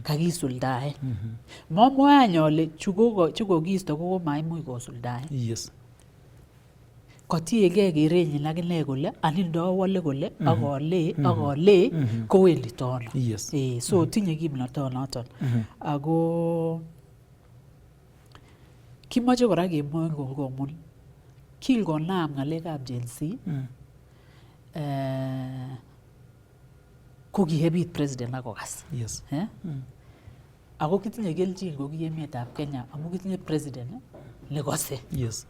kakisuldae. Mamwae nyole chuko kisto ko maimuch kosuldae. Yes. Kotiegei kerenyin akine kole anindo wale kole akole kowendi tono. Yes. So tinye kimnotonoton. Ako kimache kora kemwoe komun kilkonam ng'alekab Gen Z ko kihebit president akokas. Yes. Ako kitinye kelchin ko ki emetab Kenya amu kitinye president nekose. Yes.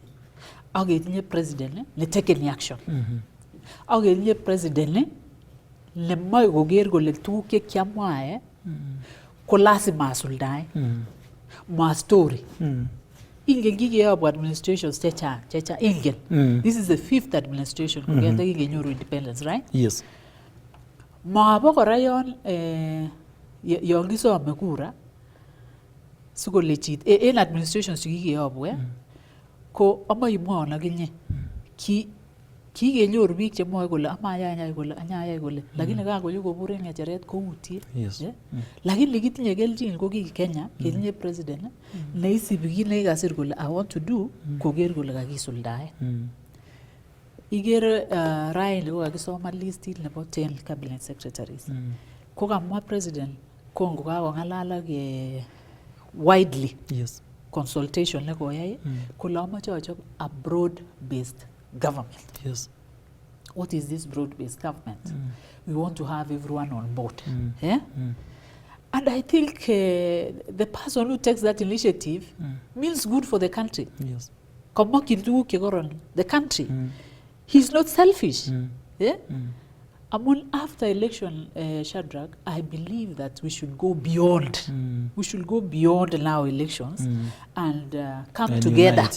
Ak ketinye president ne taken action. Ak ketinye president ne moe koker kole tuguk che kiamwae ko lazima asuldae. Ma story. Ingen kikeyobu administrations chechang ingen. This is the 5th administration kugenda kingenyoru independence, right? Yes. Maabo kora yon kisome kura sikole chit en administrations chekikeyobu ko ama imwon akinye kikenyoru biik chemwoe kole anyayai kole lakini kakonyo kobur en ng'echeret koutie. Yes. Lakini kitinye kelchin ko ki Kenya ketinye president neisibi kit nekikasir kole I want to do koker kole kakisuldae. Ikere raini ko kakisoma listit nebo 10 cabinet secretaries. Ko kamwa president kongo kakong'alal ak widely. Yes. Consultation nekoyai kole amache achop a broad based government. Yes. What is this broad based government? We want to have everyone on board. Yeah? And I think the person who takes that initiative means good for the country. Yes. The country. He's not selfish. Yeah? After election, Shadrach, I believe that we should go beyond. We should go beyond now elections and come together,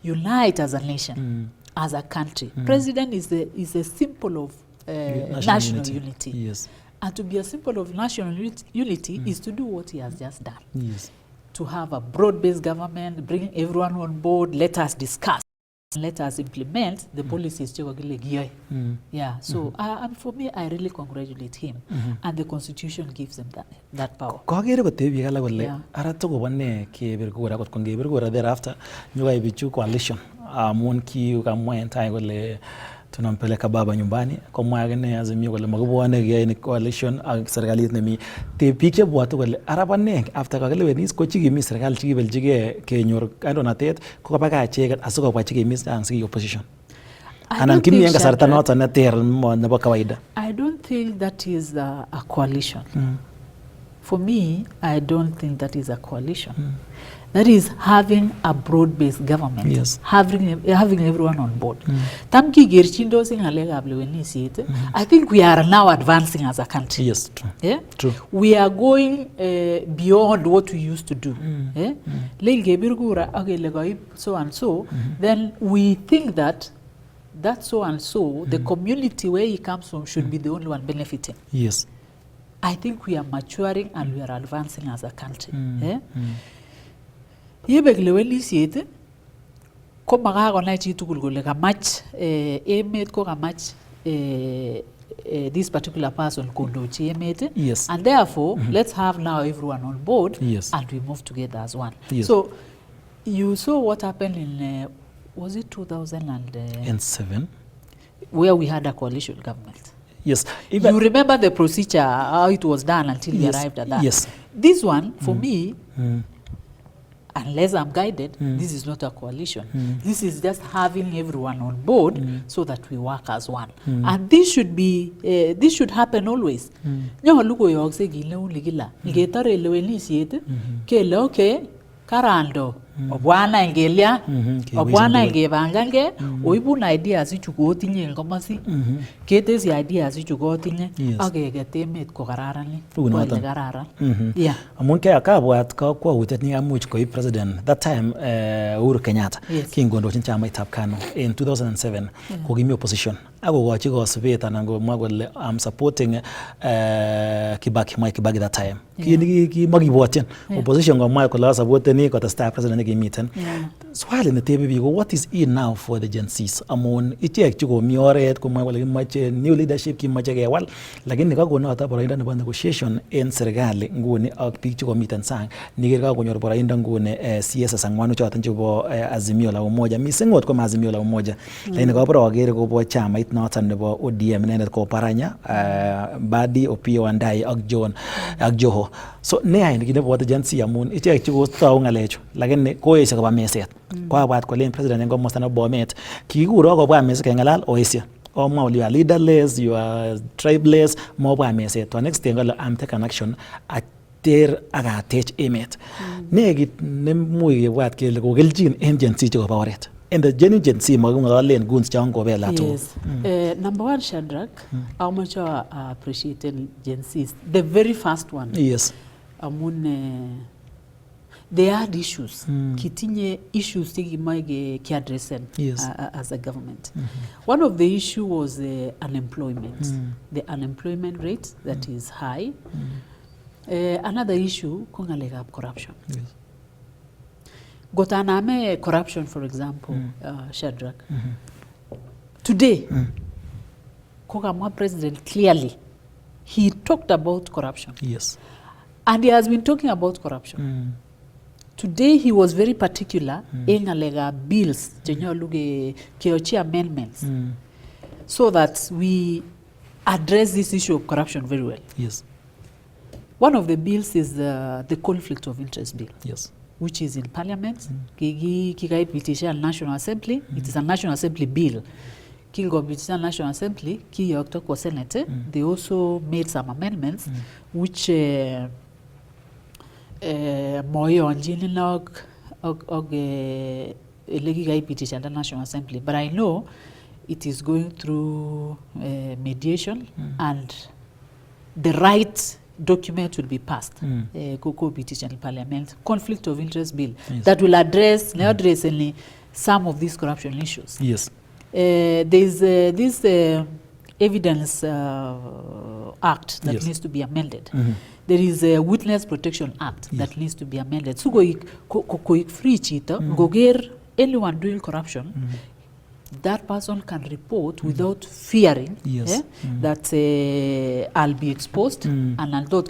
unite as a nation, as a country. President is a symbol of national unity. Yes. And to be a symbol of national unity is to do what he has just done. Yes. To have a broad-based government, bring everyone on board, let us discuss. Let us implement the policies. Yeah. So, and for me, I really congratulate him, and the Constitution gives him that power. Thereafter, coalition. Tunampeleka baba nyumbani kwa mwagene azimio kole magubwane ge coalition ak serikalit nemi te biik chebwatu kole arabane after kakelewenis ko chikimi serikali chikibeljige kenyor kandoinatet ko kabaka icheket asikobwa chikimis ang opposition anan kimi en kasarta noton neter nebo kawaida. I don't think that is a coalition. For me, I don't think that is a coalition. That is having a broad-based government, yes. having everyone on board. I think we are now advancing as a country. Yes, true. Yeah? True. We are going beyond what we used to do. So and so, then we think that so and so, the community where he comes from should be the only one benefiting. Yes. I think we are maturing and we are advancing as a country. Yebeglewelisiet ko makakonai chi tugul kole kamach emet ko kamach this particular person kondochi emet. Yes. And therefore let's have now everyone on board. Yes. And we move together as one. Yes. So you saw what happened in was it 2007 where we had a coalition government. Yes. Even you remember the procedure, how it was done until we arrived at that. Yes. This one, for me, unless I'm guided, this is not a coalition. This is just having everyone on board so that we work as one. And this should be, this should happen always. Okay, karando. Obwana ingelia, obwana ingevangange, oibuna ideas ichukotinye ngomasi, ketesi ideas ichukotinye, akeketemet ko kararani, ko kararan. Yeah. Amun kaya kabwat kwa utet ni amuch ko president that time Uhuru Kenyatta kingondochin chamaitab KANU in 2007 ko kimi opposition. Ako kochi kosubet anan komwa kole I'm supporting Kibaki that time. Ki makibwotyin opposition komwa kole supporteni kotestai president nekimiten. swali netebe biik ko what is in now for the Gen Zs amun ichek chu komi oret komwa kole kimache new leadership kimache kewal lakini kakonoto boroindo nebo negotiation en serikali nguni ak biik chu komiten sang niker kakonyor boroindo nguni CS angwanu choton chebo Azimio la Umoja mising ot ko Azimio la Umoja lakini kabro agere kobo chamait noton nebo ODM inendet ko Paranya Badi Opiyo Wandayi ak John ak Joho so ne ay nebo Gen Z amun ichek chu kotou ngalechu lakini koesha koba meset kwabwat kole president en komosta nebo Bomet kikuro kobwa meset kengalal oesha omwa uli ya leaderless you are tribeless mobwa meset to next thing I'm taking action ater agatech emet nekit nemuch kebwat kele kokeljin en Gen Z chebo oret and the Gen Z magungalen guns chon kobela tu. Yes. Number one, Shadrach, how much I appreciated Gen Zs. The very first one. Yes. Amun they had issues. Kitinye issues tiki maige ki addressen as a government. One of the issue was unemployment. The unemployment rate that is high. Another issue kongalega corruption. Yes. Gotaname corruption, for example, Shadrach. Today, Kogamwa president clearly, he talked about corruption. Yes. And he has been talking about corruption. Today, he was very particular in alega bills, luge keochi amendments, so that we address this issue of corruption very well. Yes. One of the bills is the conflict of interest bill. Yes. Which is in parliament. Kikaipitisha National Assembly. It is a National Assembly bill. Kigopitisha National Assembly. Ki yokto kwa Senate. They also made some amendments which moyo anjini na kikaipitisha the National Assembly. But I know it is going through mediation and the right document will be passed petition in parliament, conflict of interest bill that will address only some of these corruption issues. Yes. There's this evidence act that needs to be amended. There is a witness protection act that needs to be amended. So go free cheater, go get anyone doing corruption. That person can report without fearing that I'll be exposed and I'll do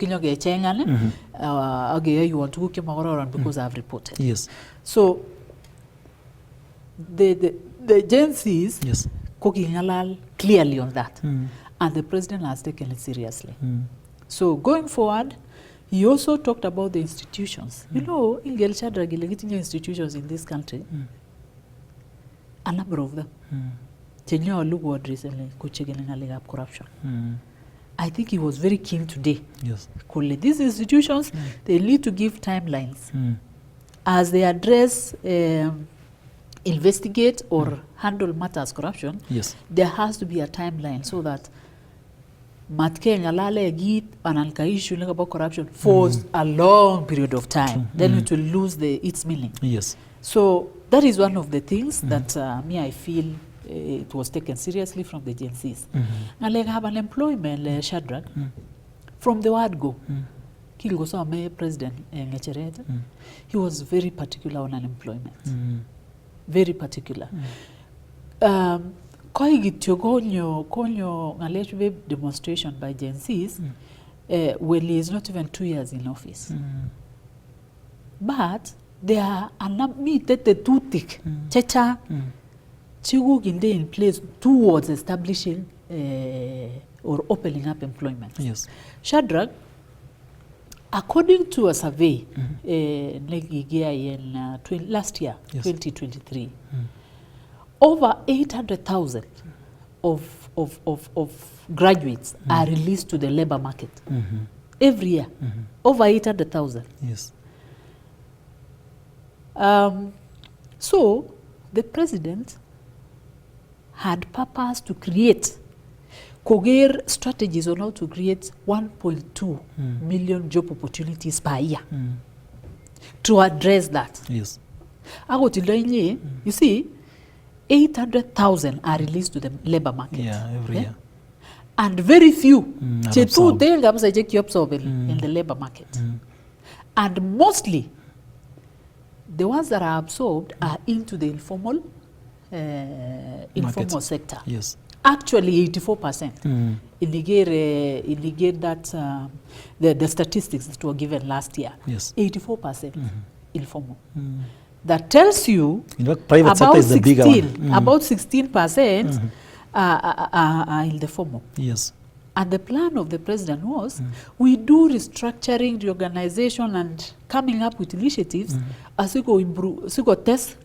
you want to go because I've reported. Yes. So the Gen Zs clearly on that, and the president has taken it seriously. So going forward, he also talked about the institutions. You know, institutions in this country. A number of them. Corruption. I think he was very keen today. Yes. These institutions, they need to give timelines as they address, investigate or handle matters corruption. Yes. There has to be a timeline so that matke ngalale git analka issue about corruption for a long period of time. Then it will lose its meaning. Yes. So that is one of the things that I feel it was taken seriously from the Gen Zs. And like have unemployment, Shadrach, from the word go. Kilgosame President Ngecheret, he was very particular on unemployment. Very particular. Konyo ngalechu demonstration by Gen Zs, well, he is not even 2 years in office. But there are tutik checha chigu ginde in place towards establishing or opening up employment. Yes. Shadrach, according to a survey last year, 2023, over 800,000 of graduates are released to the labor market every year. Over 800,000. Yes. So the president had purpose to create strategies on how to create 1.2 million job opportunities per year to address that. Yes. You see, 800,000 are released to the labor market. Yeah, every year. And very few in the labor market. And mostly The ones that are absorbed are into the informal sector. Yes. Actually, 84%. Indicate that the statistics that were given last year. Yes. 84% informal. That tells you private sector is the bigger one. About 16% are in the formal. Yes. And the plan of the president was, we do restructuring the organization and coming up with initiatives as we go improve, so we go test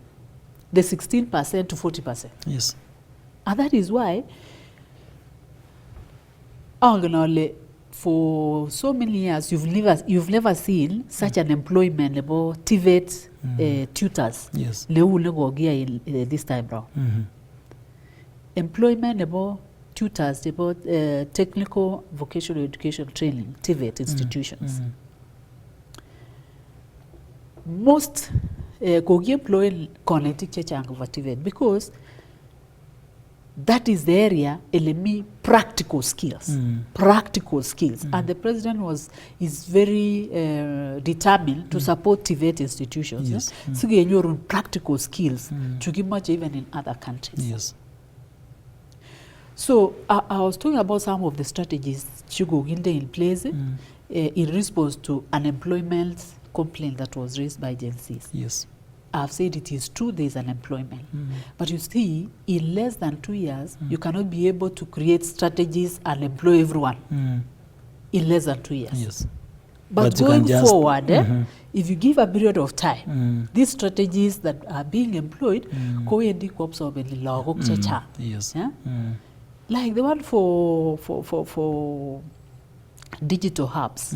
the 16% to 40%. Yes. And that is why, for so many years, you've never seen such an employment about TVET tutors. Yes. This time round. Employment about tutors, about technical vocational education training, TVET institutions. Most employ connected chechang over TVET because that is the area practical skills. Practical skills. And the president is very determined to support TVET institutions. Yes. So you practical skills to give much even in other countries. Yes. So I was talking about some of the strategies Chugo in place in response to unemployment complaint that was raised by Gen Zs. Yes. I've said it is true there is unemployment. But you see, in less than 2 years, you cannot be able to create strategies and employ everyone in less than 2 years. Yes. But going forward, if you give a period of time, these strategies that are being employed, yes. Yeah? Like the one for digital hubs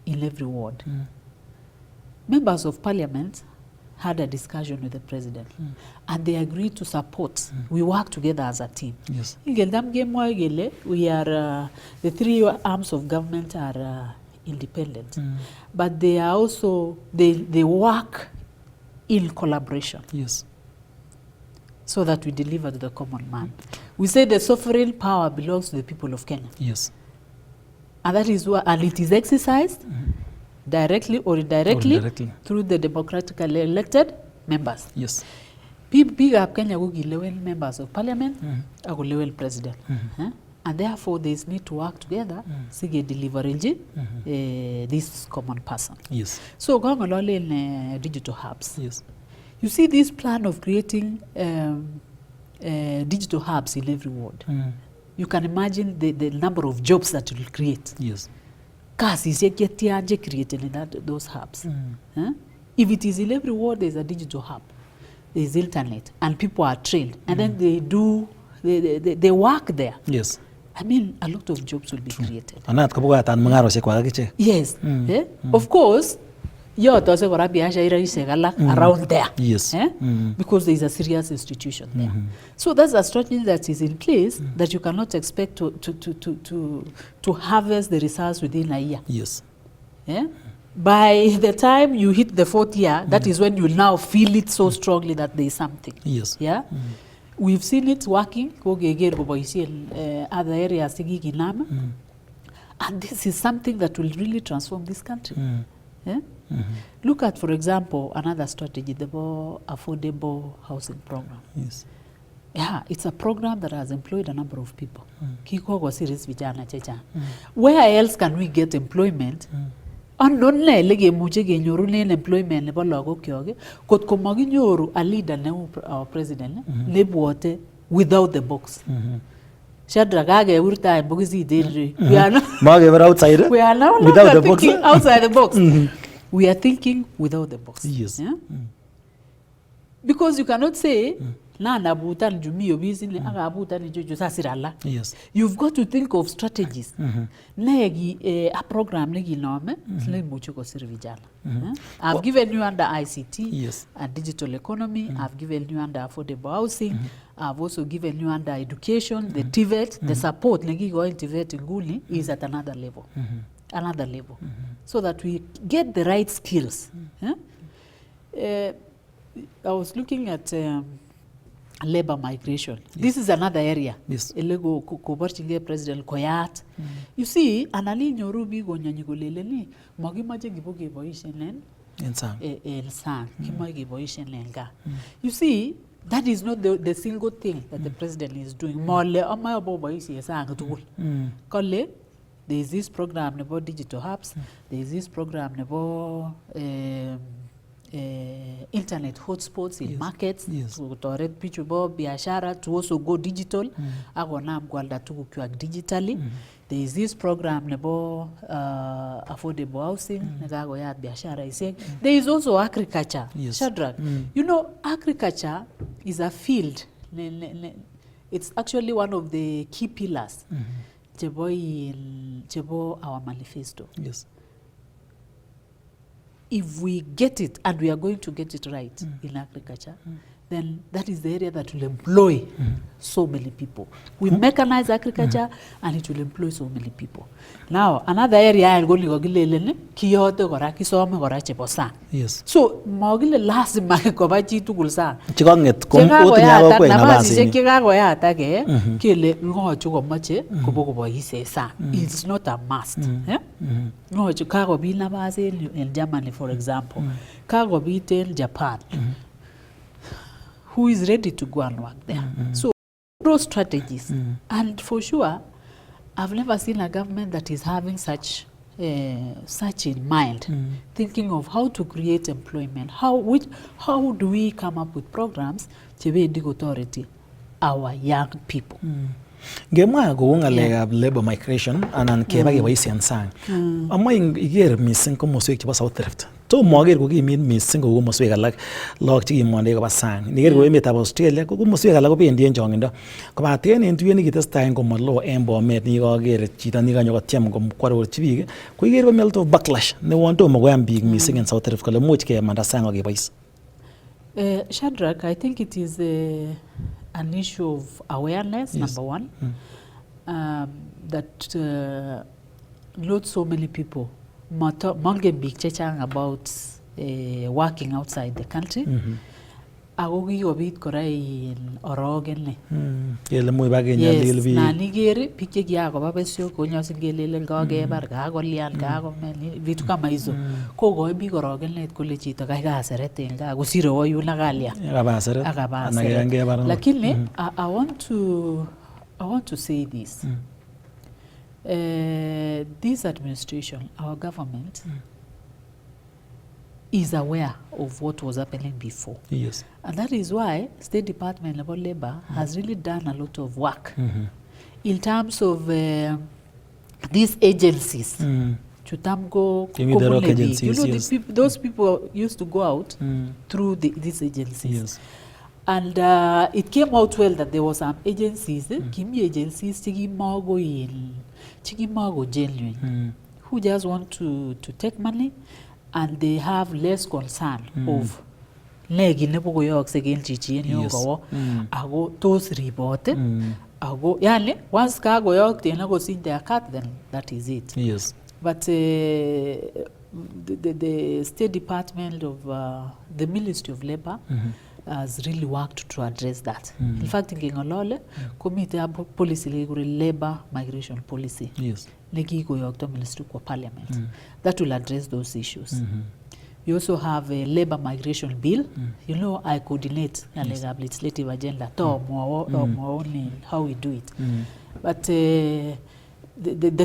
in every ward. Members of parliament had a discussion with the president and they agreed to support. We work together as a team. Yes. We are, the three arms of government are independent, but they are also, they work in collaboration. Yes. So that we deliver to the common man. We say the sovereign power belongs to the people of Kenya. Yes. And that is why, and it is exercised directly or indirectly through the democratically elected members. Yes. Big up Kenya will level members of parliament, I will level president. And therefore there is need to work together to deliver this common person. Yes. So going along in digital hubs. Yes. You see this plan of creating digital hubs in every ward. You can imagine the number of jobs that it will create. Yes. Kass is created in those hubs. If it is in every ward, there's a digital hub. There's internet, and people are trained. And then they work there. Yes. I mean, a lot of jobs will be created. Yes. Of course, around there. Yes. Because there is a serious institution there. So that's a strategy that is in place that you cannot expect to harvest the results within a year. Yes. By the time you hit the 4th year, that is when you now feel it so strongly that there is something. Yes. Yeah. We've seen it working other areas, and this is something that will really transform this country. Look at, for example, another strategy, the more affordable housing program. Yes. Yeah, it's a program that has employed a number of people. Where else can we get employment? Employment a leader our president without the box. We are now outside. We are now without the box. Outside the box. We are thinking without the box. Yes. Yeah? Because you cannot say, yes. You've got to think of strategies. A program I've given you under ICT, yes, and digital economy. I've given you under affordable housing. I've also given you under education, the TVET, the support TVET Nguli is at another level. Another level. So that we get the right skills. I was looking at labor migration. Yes. This is another area. Yes. President Koyat. You see, anali nyorubi go nyanyigoleleni magimaje giboge boishen in sang sang kimoe keboisien en gaa. You see, that is not the single thing that the president is doing. Mole amae boboisie sang tugul. Kole there is this program nebo digital hubs, there is this program nebo internet hotspots in markets, to toret pichu bo biashara to also go digital, agonam kwalda tuguk kwak digitally. There is this program nebo affordable housing, nagagoyat biashara isek. There is also agriculture. Shadrach, you know, agriculture is a field. It's actually one of the key pillars. Chebo our manifesto. Yes. If we get it, and we are going to get it right in agriculture, then that is the area that will employ so many people. We mechanize agriculture and it will employ so many people. Now, another area I'll go to kiyote kora kisome kora chebo sang. Yes. So, mogile lazima koba chi tugul sang. Chikonget otinya ko nabasi chekagoyata ke kele ngochu komoche kobokoboise sang. It's not a must. Ngochu kagobi nabasi in Germany, for example. Kagobi in Japan. Who is ready to go and work there. So, those strategies. And for sure, I've never seen a government that is having such in mind, thinking of how to create employment. How do we come up with programs to be authority our young people? Gemwa go ngalekab labor migration anan keba keboisien sang. Amma iger missing ko moswek chebo South Rift. To moger ko kimit missing ko moswek alak lok chikimonde koba sang. Niger ko emetab Australia ko moswek alak kobendi en chongindo. Kobaten en tuyet nikitestai ko malo en Bomet ni koger chito ni kanyo kotyem kwarorchi biik ko iger ko melto backlash ne wonto mogoyam biik missing en South Rift kole much kemanda sang ak kebois. Shadrach, I think it is an issue of awareness, number one, that not so many people monge big chechang about working outside the country. Agogi obit korai orogen le muy bagenya lilbi na nigeri pike gya ko babesyo ko nyosin gelele goge bar ga go lian ga go meli vitu kama hizo ko go bi orogen le ko le chito ga ga serete ga go siro wo yuna galia aga lakini I want to say this. This administration, our government, is aware of what was happening before. Yes. And that is why State Department of Labor has really done a lot of work in terms of these agencies. Chutamgo, agencies, you know, those people used to go out through these agencies. Yes. And it came out well that there were some agencies, Kimi agencies, Chigimago genuine, who just want to take money, and they have less concern of legi nebo goyok segel chichi en yogo ago tos ribote ago yani once ka goyok tena go sin their cut, then that is it. Yes. But the State Department of the Ministry of Labor has really worked to address that. In fact, in Gengolole, committee policy labor migration policy. Yes. Legi go yok to Ministry of Parliament. That will address those issues. We also have a labor migration bill. You know, I coordinate a legislative agenda to more only how we do it. But the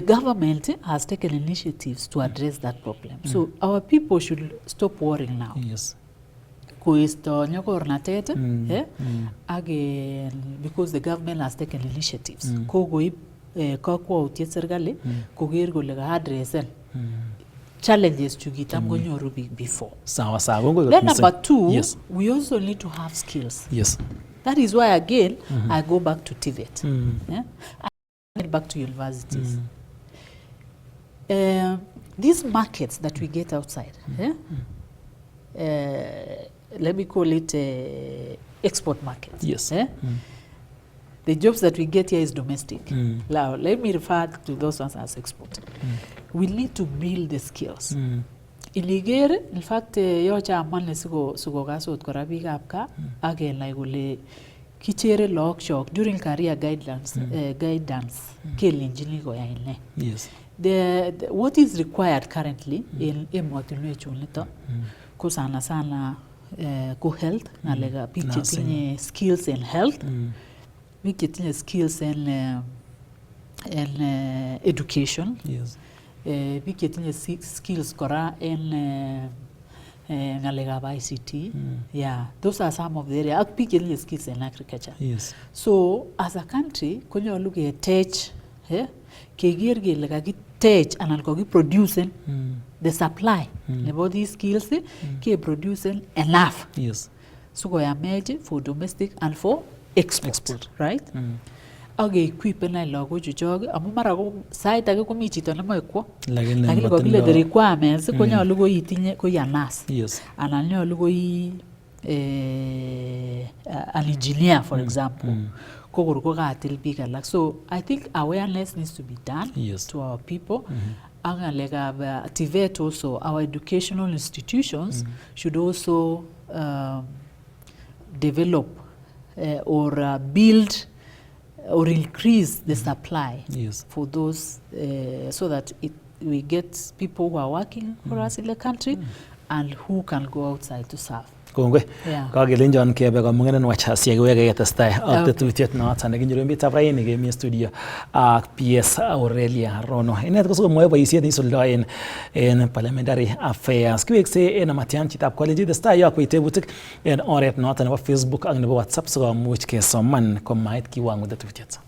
government has taken initiatives to address that problem. So our people should stop worrying now. Yes. Again, because the government has taken initiatives. Challenges to get before. Then number two, yes, we also need to have skills. Yes. That is why again I go back to TVET. I go back to universities. These markets that we get outside, let me call it export markets. Yes. The jobs that we get here is domestic. Now, let me refer to those ones as export. We need to build the skills. In Nigeria, in fact, yocha amanle sugo gaso korabi kapka again like ule kichere lock shock during career guidance kelinjini go yaine. Yes. What is required currently in emwatilwe chunito ko sana sana ko health ngalega biik chetinye skills in health, biik chetinye skills in education, biik chetinye skills kora in ngalegab ICT. Yeah, those are some of the areas. Ak biik chetinye skills in agriculture. So as a country konyolu ketech keger kele kakitech anan kakiproducen the supply nebo these skills ke producing enough so koyamech for domestic and for export. Right? Ak equipen na lagochu chok amu mara ko sait age komi chito nemoe kwo lakini kakile the requirements konyolu ko itinye ko yanas anan nyolu ko an engineer for example. So I think awareness needs to be done to our people. Activate also our educational institutions should also develop or build or increase the supply for those so that we get people who are working for us in the country and who can go outside to serve. Kongwe kagelenjon kebe kamungenen wachasi kiwege ketestai ak tetutiet noton nekinyoru emetab raini kemi studio ak PS Aurelia Rono inet kosokomoe boisiet nisuldoen en parliamentary affairs kiwekse en amatian chitab college testai yakwei tebutik en oret noton nebo Facebook ak nebo WhatsApp sikomuch kesoman komait kiwango tetutiet.